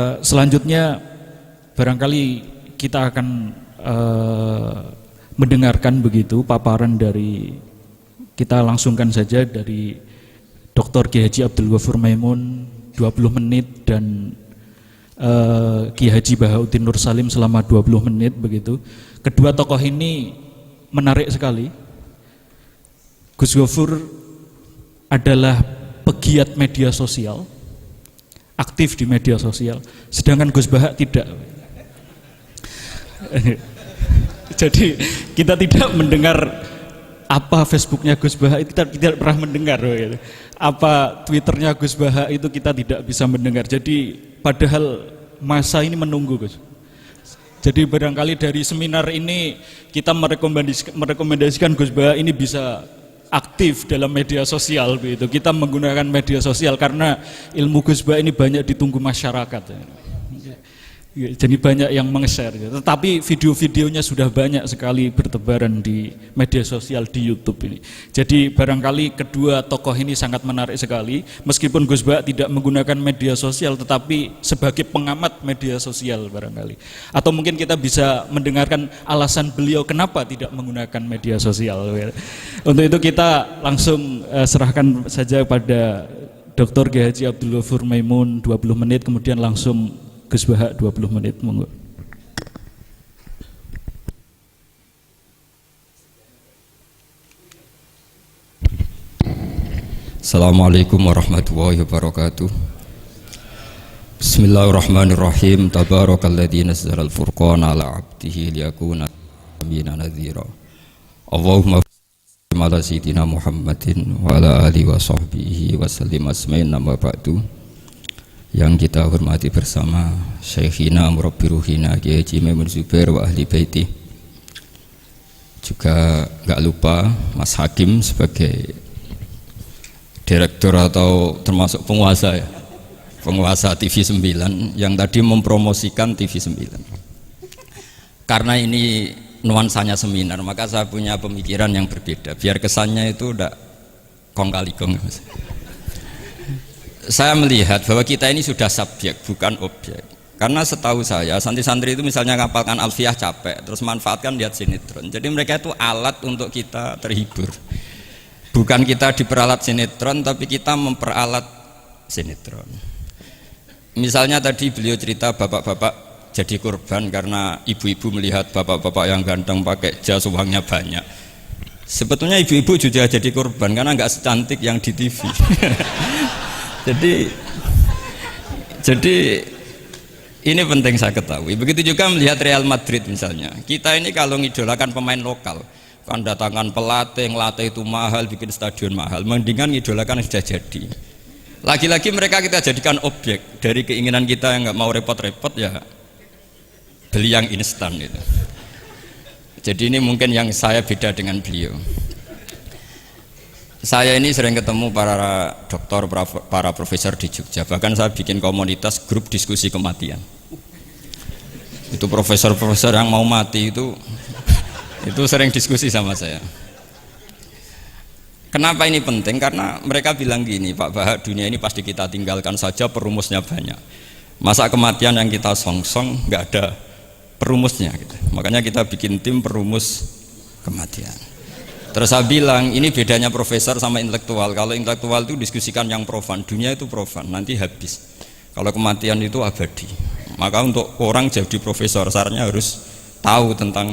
Selanjutnya barangkali kita akan mendengarkan begitu paparan dari, kita langsungkan saja dari Dr. Kiai Haji Abdul Ghafur Maimun 20 menit dan Kiai Haji Bahauddin Nur Salim selama 20 menit begitu. Kedua tokoh ini menarik sekali. Gus Ghafur adalah pegiat media sosial, aktif di media sosial, sedangkan Gus Baha tidak. Jadi kita tidak mendengar apa Facebooknya Gus Baha, kita tidak pernah mendengar gitu. Apa Twitternya Gus Baha itu kita tidak bisa mendengar. Jadi padahal masa ini menunggu, Gus. Jadi barangkali dari seminar ini kita merekomendasikan Gus Baha ini bisa aktif dalam media sosial begitu. Kita menggunakan media sosial karena ilmu Gus Baha ini banyak ditunggu masyarakat. Jadi banyak yang meng-share. Tetapi video-videonya sudah banyak sekali bertebaran di media sosial di YouTube ini. Jadi barangkali kedua tokoh ini sangat menarik sekali. Meskipun Gus Baha tidak menggunakan media sosial, tetapi sebagai pengamat media sosial barangkali. Atau mungkin kita bisa mendengarkan alasan beliau kenapa tidak menggunakan media sosial. Untuk itu kita langsung serahkan saja pada Dr. Kiai Haji Abdul Ghafur Maimun 20 menit, kemudian langsung Gus Baha 20 menit, monggo. Assalamualaikum warahmatullahi wabarakatuh. Bismillahirrahmanirrahim. Tabarakalladzi nazzala al-furqana ala 'abdihi liyakuna lil-'alamin nadhira. Allahumma shalli ala sayyidina Muhammadin wa ala alihi wa sahbihi wa sallim asma'in nama ba'du. Yang kita hormati bersama Syekhina Murabbi Ruhina Kiai Haji Maimun Zubair wa ahli baiti. Juga gak lupa Mas Hakim sebagai direktur atau termasuk penguasa ya, penguasa TV 9 yang tadi mempromosikan TV 9. Karena ini nuansanya seminar, maka saya punya pemikiran yang berbeda biar kesannya itu udah kong kali kong. Saya melihat bahwa kita ini sudah subjek bukan objek. Karena setahu saya santri-santri itu misalnya ngapalkan alfiah capek, terus manfaatkan lihat sinetron. Jadi mereka itu alat untuk kita terhibur. Bukan kita diperalat sinetron, tapi kita memperalat sinetron. Misalnya tadi beliau cerita bapak-bapak jadi korban karena ibu-ibu melihat bapak-bapak yang ganteng pakai jas uangnya banyak. Sebetulnya ibu-ibu juga jadi korban karena nggak secantik yang di TV. Jadi ini penting saya ketahui. Begitu juga melihat Real Madrid misalnya. Kita ini kalau ngidolakan pemain lokal, kan datangkan pelatih, ngelatih itu mahal, bikin stadion mahal. Mendingan ngidolakan yang sudah jadi. Lagi-lagi mereka kita jadikan objek dari keinginan kita yang nggak mau repot-repot ya beli yang instan itu. Jadi ini mungkin yang saya beda dengan beliau. Saya ini sering ketemu para dokter, para profesor di Jogja. Bahkan saya bikin komunitas grup diskusi kematian. Itu profesor-profesor yang mau mati itu sering diskusi sama saya. Kenapa ini penting? Karena mereka bilang gini, Pak Baha, dunia ini pasti kita tinggalkan saja, perumusnya banyak. Masa kematian yang kita songsong nggak ada perumusnya gitu. Makanya kita bikin tim perumus kematian. Terus saya bilang, ini bedanya profesor sama intelektual. Kalau intelektual itu diskusikan yang profan, dunia itu profan, nanti habis. Kalau kematian itu abadi. Maka untuk orang jadi profesor, sarannya harus tahu tentang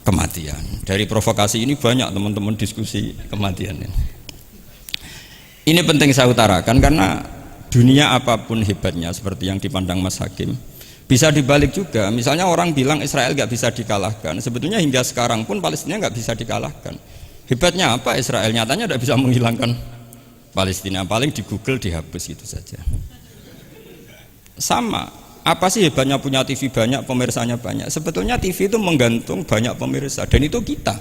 kematian. Dari provokasi ini banyak teman-teman diskusi kematian ini. Ini penting saya utarakan karena dunia apapun hebatnya seperti yang dipandang Mas Hakim, bisa dibalik juga. Misalnya orang bilang Israel nggak bisa dikalahkan, sebetulnya hingga sekarang pun Palestina nggak bisa dikalahkan. Hebatnya apa Israel? Nyatanya tidak bisa menghilangkan Palestina, paling di Google dihapus gitu saja. Sama, apa sih hebatnya punya TV banyak, pemirsanya banyak? Sebetulnya TV itu menggantung banyak pemirsa dan itu kita.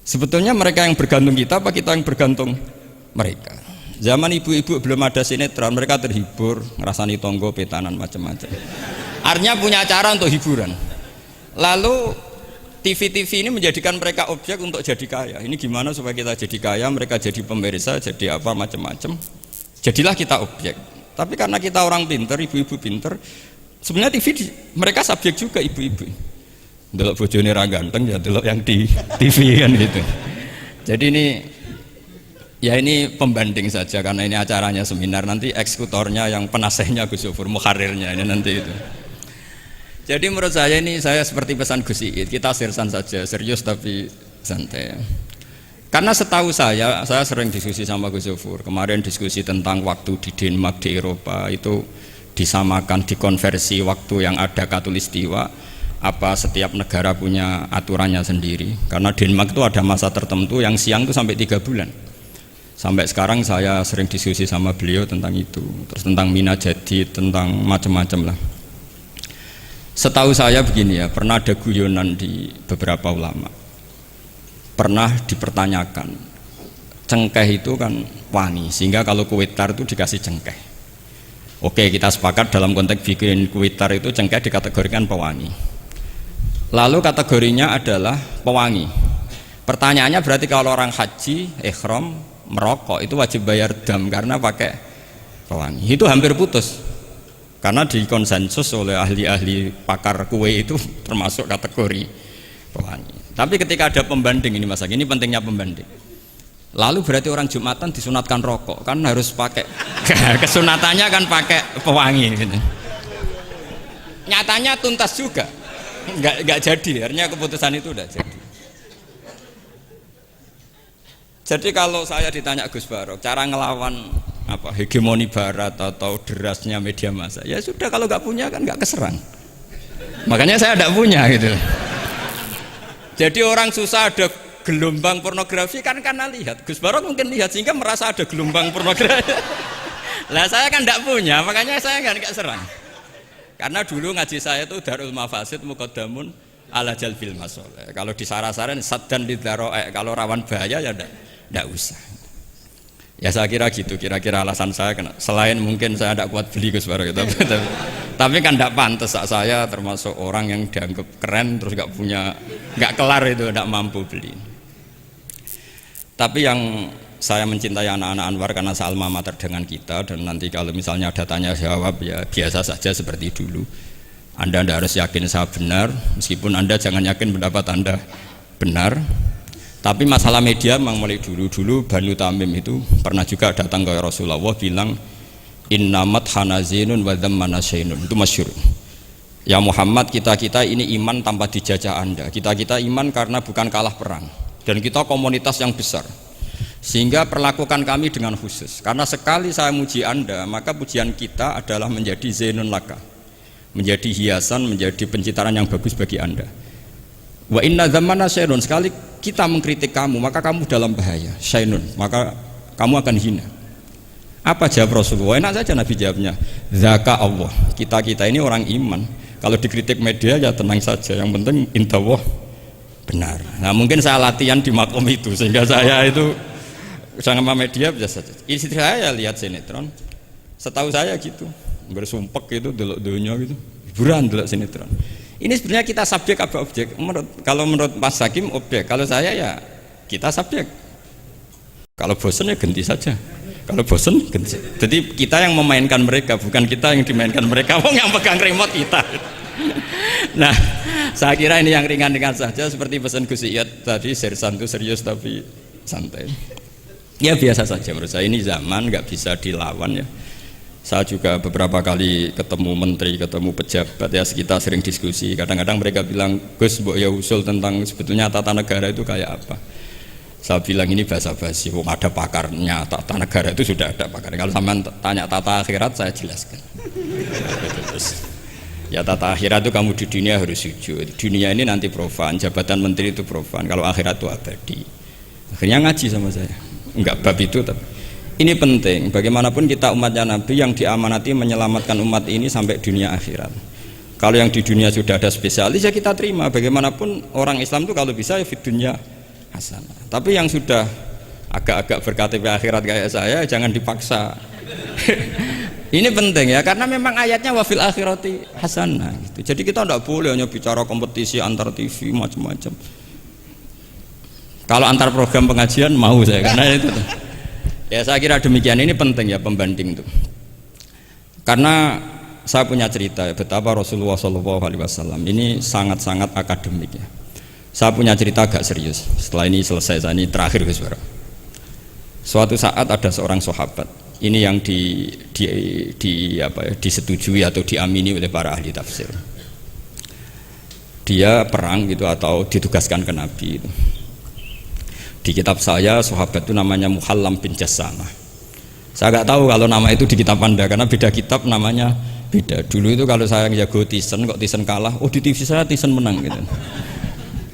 Sebetulnya mereka yang bergantung kita, apa kita yang bergantung mereka? Zaman ibu-ibu belum ada sinetron, mereka terhibur, ngerasani tonggo, petanan, macam-macam. Artinya punya cara untuk hiburan. Lalu TV-TV ini menjadikan mereka objek untuk jadi kaya. Ini gimana supaya kita jadi kaya, mereka jadi pemirsa, jadi apa, macam-macam. Jadilah kita objek. Tapi karena kita orang pinter, ibu-ibu pinter, sebenarnya TV mereka subjek juga ibu-ibu. Delok bojone ra ganteng ya delok yang di TV kan gitu. Jadi ini pembanding saja karena ini acaranya seminar, nanti eksekutornya yang penasehnya Gus Yofur, muharirnya ini nanti itu. Jadi menurut saya ini saya seperti pesan Gus Iid, kita sersan saja, serius tapi santai. Karena setahu saya sering diskusi sama Gus Yofur, kemarin diskusi tentang waktu di Denmark, di Eropa itu disamakan, dikonversi waktu yang ada katulistiwa, apa setiap negara punya aturannya sendiri. Karena Denmark itu ada masa tertentu yang siang itu sampai 3 bulan. Sampai sekarang saya sering diskusi sama beliau tentang itu, terus tentang Mina Jadi, tentang macam-macam lah. Setahu saya begini ya, pernah ada guyonan di beberapa ulama, pernah dipertanyakan, cengkeh itu kan wangi, sehingga kalau kue tar itu dikasih cengkeh. Oke, kita sepakat dalam konteks bikin kue tar itu cengkeh dikategorikan pewangi. Lalu kategorinya adalah pewangi. Pertanyaannya berarti kalau orang haji, ihram, merokok itu wajib bayar dam karena pakai pewangi. Itu hampir putus. Karena dikonsensus oleh ahli-ahli pakar kue itu termasuk kategori pewangi. Tapi ketika ada pembanding ini Mas Agi, ini pentingnya pembanding. Lalu berarti orang Jumatan disunatkan rokok, kan harus pakai kesunatannya kan pakai pewangi gitu. Nyatanya tuntas juga. Enggak jadi, artinya keputusan itu udah jadi. Jadi kalau saya ditanya Gus Barok, cara ngelawan hegemoni barat atau derasnya media massa, ya sudah, kalau nggak punya kan nggak keserang. Makanya saya nggak punya gitu. Jadi orang susah ada gelombang pornografi kan karena lihat. Gus Barok mungkin lihat sehingga merasa ada gelombang pornografi. Lah saya kan tidak punya, makanya saya nggak serang. Karena dulu ngaji saya itu Darul Mafasid Muqaddamun ala Jalbil Masoleh. Kalau disara-saran saddan lidharo'e, kalau rawan bahaya ya tidak usah. Ya saya kira gitu, kira-kira alasan saya kena. Selain mungkin saya tidak kuat beli Gus Barok, tapi kan tidak pantas, saya termasuk orang yang dianggap keren terus nggak kelar itu, tidak mampu beli. Tapi yang saya mencintai anak-anak Anwar karena sealma mater dengan kita, dan nanti kalau misalnya ada tanya jawab ya biasa saja seperti dulu. Anda tidak harus yakin saya benar, meskipun Anda jangan yakin pendapat Anda benar. Tapi masalah media memang mulai dulu Banu Tamim itu pernah juga datang ke Rasulullah bilang innamat hanazinun wa dhammana syainun, itu masyhur. Ya Muhammad, kita ini iman tanpa dijajah Anda, kita iman karena bukan kalah perang, dan kita komunitas yang besar, sehingga perlakukan kami dengan khusus. Karena sekali saya muji Anda, maka pujian kita adalah menjadi zainun laka, menjadi hiasan, menjadi pencitraan yang bagus bagi Anda. Wa inna dhammana syainun, sekali kita mengkritik kamu maka kamu dalam bahaya, syainun, maka kamu akan hina. Apa jawab Rasulullah? Enak saja Nabi jawabnya, zaka Allah, kita ini orang iman, kalau dikritik media ya tenang saja, yang penting indallah benar. Nah mungkin saya latihan di makom itu sehingga saya itu sama media biasa saja. Istri saya lihat sinetron, setahu saya gitu, bersumpek gitu, delok dunia gitu, hiburan delok sinetron. Ini sebenarnya kita subjek apa objek? Kalau menurut Mas Hakim objek, kalau saya ya kita subjek. Kalau bosan ya ganti saja. Kalau bosan ganti. Jadi kita yang memainkan mereka, bukan kita yang dimainkan mereka. Wong yang pegang remote kita. Nah, saya kira ini yang ringan-ringan saja, seperti pesan Gus Iyad tadi, sersan itu serius tapi santai. Ya biasa saja menurut saya, ini zaman nggak bisa dilawan ya. Saya juga beberapa kali ketemu menteri, ketemu pejabat ya, kita sering diskusi. Kadang-kadang mereka bilang, Gus, mbok ya usul tentang sebetulnya tata negara itu kayak apa. Saya bilang ini basa-basi, ada pakarnya, tata negara itu sudah ada pakarnya. Kalau sampean tanya tata akhirat, saya jelaskan. Terus, ya tata akhirat itu kamu di dunia harus sujud. Dunia ini nanti profan, jabatan menteri itu profan. Kalau akhirat itu abadi. Akhirnya ngaji sama saya. Enggak bab itu tapi. Ini penting, bagaimanapun kita umatnya Nabi yang diamanati menyelamatkan umat ini sampai dunia akhirat. Kalau yang di dunia sudah ada spesialis ya kita terima, bagaimanapun orang Islam itu kalau bisa ya fid dunya hasanah. Tapi yang sudah agak-agak berKTP akhirat kayak saya jangan dipaksa. Ini penting ya, karena memang ayatnya wa fil akhirati hasanah gitu. Jadi kita tidak boleh hanya bicara kompetisi antar TV macam-macam. Kalau antar program pengajian mau saya, karena itu. Ya saya kira demikian, ini penting ya pembanding itu. Karena saya punya cerita ya, betapa Rasulullah SAW ini sangat-sangat akademik ya. Saya punya cerita agak serius. Setelah ini selesai, saya ini terakhir Gus Bara. Suatu saat ada seorang sahabat, ini yang disetujui atau diamini oleh para ahli tafsir. Dia perang gitu atau ditugaskan ke Nabi itu. Di kitab saya sahabat itu namanya Muhallam bin Jassamah. Saya nggak tahu kalau nama itu di kitab Anda karena beda kitab namanya beda. Dulu itu kalau saya jago Tyson, kok Tyson kalah, oh di TV saya Tyson menang gitu.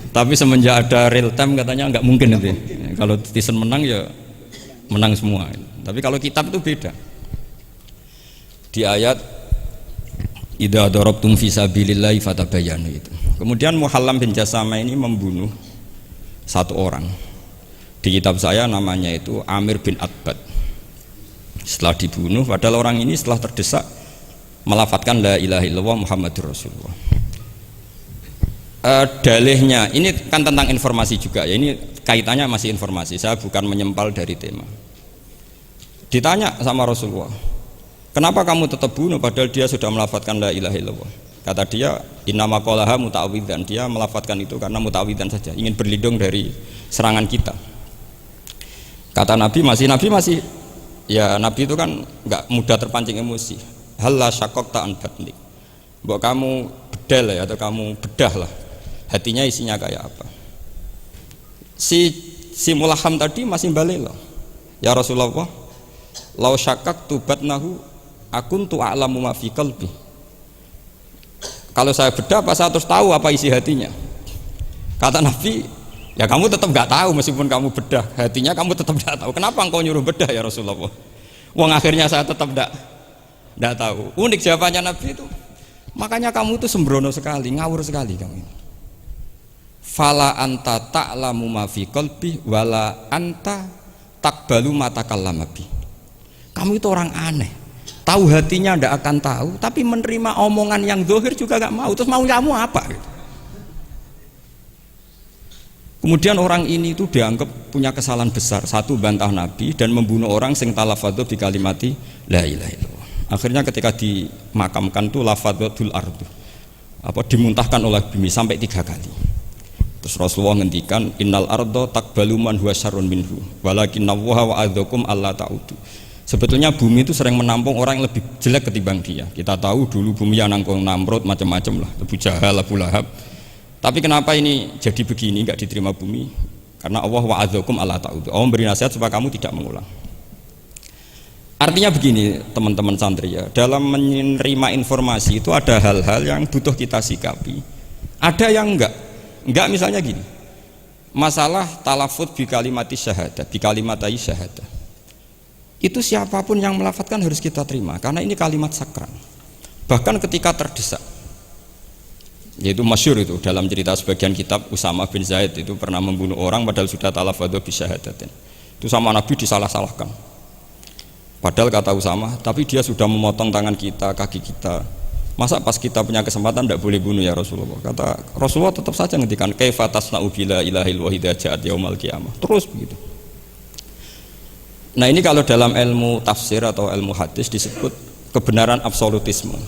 Tapi semenjak ada real time katanya nggak mungkin itu. Kalau Tyson menang ya menang semua. Tapi kalau kitab itu beda. Di ayat idza darabtum fi sabilillahi fatabayyanu itu. Kemudian Muhallam bin Jassamah ini membunuh satu orang. Di kitab saya namanya itu Amir bin Atbad. Setelah dibunuh, padahal orang ini setelah terdesak melafadzkan la ilaha illallah Muhammadur Rasulullah. Dalihnya ini kan tentang informasi juga ya, ini kaitannya masih informasi, saya bukan menyempal dari tema. Ditanya sama Rasulullah, kenapa kamu tetap bunuh padahal dia sudah melafadzkan la ilaha illallah? Kata dia, innama qalaha muta'awwidzan, dia melafadzkan itu karena muta'awwidzan saja, ingin berlindung dari serangan kita. Kata Nabi masih ya Nabi itu kan nggak mudah terpancing emosi. Halla syaqaqta an batnik, mbok kamu bedal ya atau kamu bedah lah hatinya isinya kayak apa. Si Mulaham tadi masih balik loh, ya Rasulullah, lau syaqaqtu batnahu akuntu a'lamu ma fi qalbi. Kalau saya bedah apa saya terus tahu apa isi hatinya? Kata Nabi, ya kamu tetap nggak tahu meskipun kamu bedah hatinya, kamu tetap nggak tahu. Kenapa engkau nyuruh bedah ya Rasulullah? Wong akhirnya saya tetap nggak tahu. Unik jawabannya Nabi itu. Makanya kamu itu sembrono sekali, ngawur sekali kamu. Fala anta ta'lamu ma fi qalbi wala anta taqbalu ma takallama bi. Kamu itu orang aneh. Tahu hatinya ndak akan tahu, tapi menerima omongan yang zahir juga nggak mau. Terus mau kamu apa? Kemudian orang ini itu dianggap punya kesalahan besar. Satu, bantah Nabi dan membunuh orang sing talafadhu bi kalimati la ilaha illallah. Akhirnya ketika dimakamkan itu lafadzatul ardu, dimuntahkan oleh bumi sampai 3 kali. Terus Rasulullah ngendikan innal ardo taqbalu man huwa syarrun minhu walakinnallaha wa'adzakum alla ta'udu. Sebetulnya bumi itu sering menampung orang yang lebih jelek ketimbang dia. Kita tahu dulu bumi yang nangkung Namrud macam-macam lah, Abu Jahal, Abu Lahab. Tapi kenapa ini jadi begini, nggak diterima bumi? Karena Allah wa'adzakum alla ta'udu. Allah memberi nasihat supaya kamu tidak mengulang. Artinya begini teman-teman santri ya, dalam menerima informasi itu ada hal-hal yang butuh kita sikapi, ada yang enggak misalnya gini, masalah talafut bi kalimati syahadah, bi kalimatai syahadah, itu siapapun yang melafadzkan harus kita terima karena ini kalimat sakral. Bahkan ketika terdesak, yaitu masyhur itu dalam cerita sebagian kitab, Usama bin Zaid itu pernah membunuh orang padahal sudah talafadhu bi syahadatin, itu sama Nabi disalah-salahkan. Padahal kata Usama, tapi dia sudah memotong tangan kita, kaki kita. Masa pas kita punya kesempatan tidak boleh bunuh ya Rasulullah? Kata Rasulullah tetap saja ngendikan kaifa tasna'u bila ilahil wahida ja'at yaumal qiyamah. Terus begitu. Nah ini kalau dalam ilmu tafsir atau ilmu hadis disebut kebenaran absolutisme.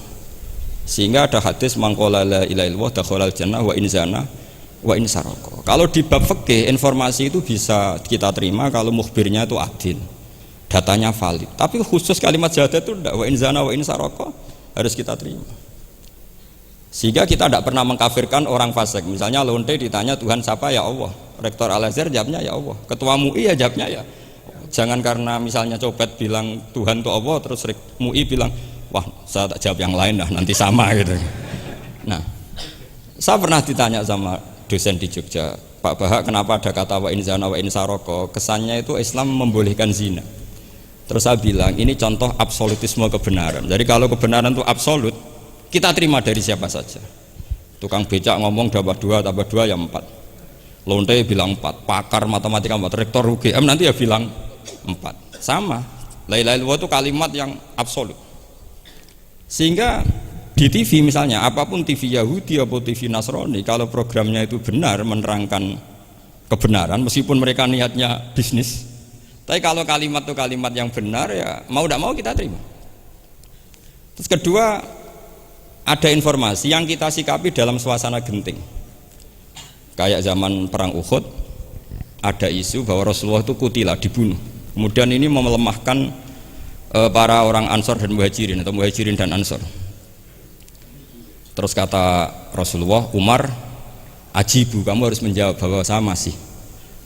Sehingga ada hadis mangqala la ilaha illallah dakhalal jannah wa in zana wa in saraka. Kalau di bab fikih informasi itu bisa kita terima kalau mukhbirnya itu adil, datanya valid. Tapi khusus kalimat syahadat itu tidak, wa in zana wa in saraka harus kita terima. Sehingga kita tidak pernah mengkafirkan orang fasik. Misalnya lonte ditanya Tuhan siapa, ya Allah. Rektor Al-Azhar jawabnya ya Allah. Ketua MUI ya jawabnya ya. Jangan karena misalnya copet bilang Tuhan itu Allah, terus MUI bilang wah saya tak jawab yang lain lah, nanti sama gitu. Nah, saya pernah ditanya sama dosen di Jogja, Pak Bahak, kenapa ada kata wa in zana wa in saraka? Kesannya itu Islam membolehkan zina. Terus saya bilang ini contoh absolutisme kebenaran. Jadi kalau kebenaran itu absolut, kita terima dari siapa saja. Tukang becak ngomong dapat 2 tambah 2 ya 4. Lonte bilang 4, pakar matematika 4, rektor UGM nanti ya bilang 4. Sama. La ilaha illallah itu kalimat yang absolut. Sehingga di TV misalnya, apapun TV Yahudi atau TV Nasrani, kalau programnya itu benar menerangkan kebenaran, meskipun mereka niatnya bisnis, tapi kalau kalimat itu kalimat yang benar ya mau tidak mau kita terima. Terus kedua, ada informasi yang kita sikapi dalam suasana genting. Kayak zaman perang Uhud, ada isu bahwa Rasulullah itu kutilah, dibunuh. Kemudian ini melemahkan para orang Ansor dan Muhajirin atau Muhajirin dan Ansor. Terus kata Rasulullah, Umar, ajibu, kamu harus menjawab bahwa saya masih.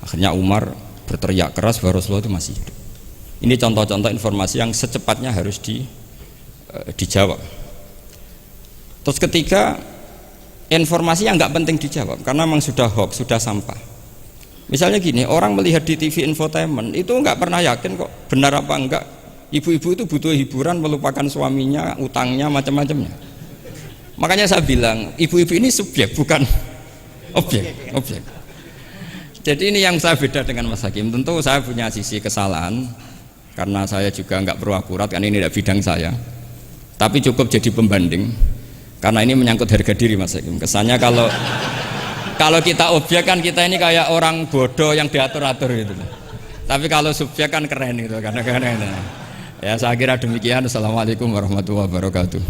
Akhirnya Umar berteriak keras bahwa Rasulullah itu masih hidup. Ini contoh-contoh informasi yang secepatnya harus dijawab. Terus ketiga, informasi yang nggak penting dijawab karena memang sudah hoax, sudah sampah. Misalnya gini, orang melihat di TV infotainment itu nggak pernah yakin kok benar apa enggak. Ibu-ibu itu butuh hiburan, melupakan suaminya, utangnya, macam-macamnya. Makanya saya bilang, ibu-ibu ini subjek, bukan objek. Jadi ini yang saya beda dengan Mas Hakim. Tentu saya punya sisi kesalahan karena saya juga nggak perlu akurat, karena ini tidak bidang saya. Tapi cukup jadi pembanding karena ini menyangkut harga diri Mas Hakim. Kesannya kalau kita objek kan kita ini kayak orang bodoh yang diatur-atur gitu. Tapi kalau subjek kan keren gitu, karena ya saya kira demikian. Assalamualaikum warahmatullahi wabarakatuh.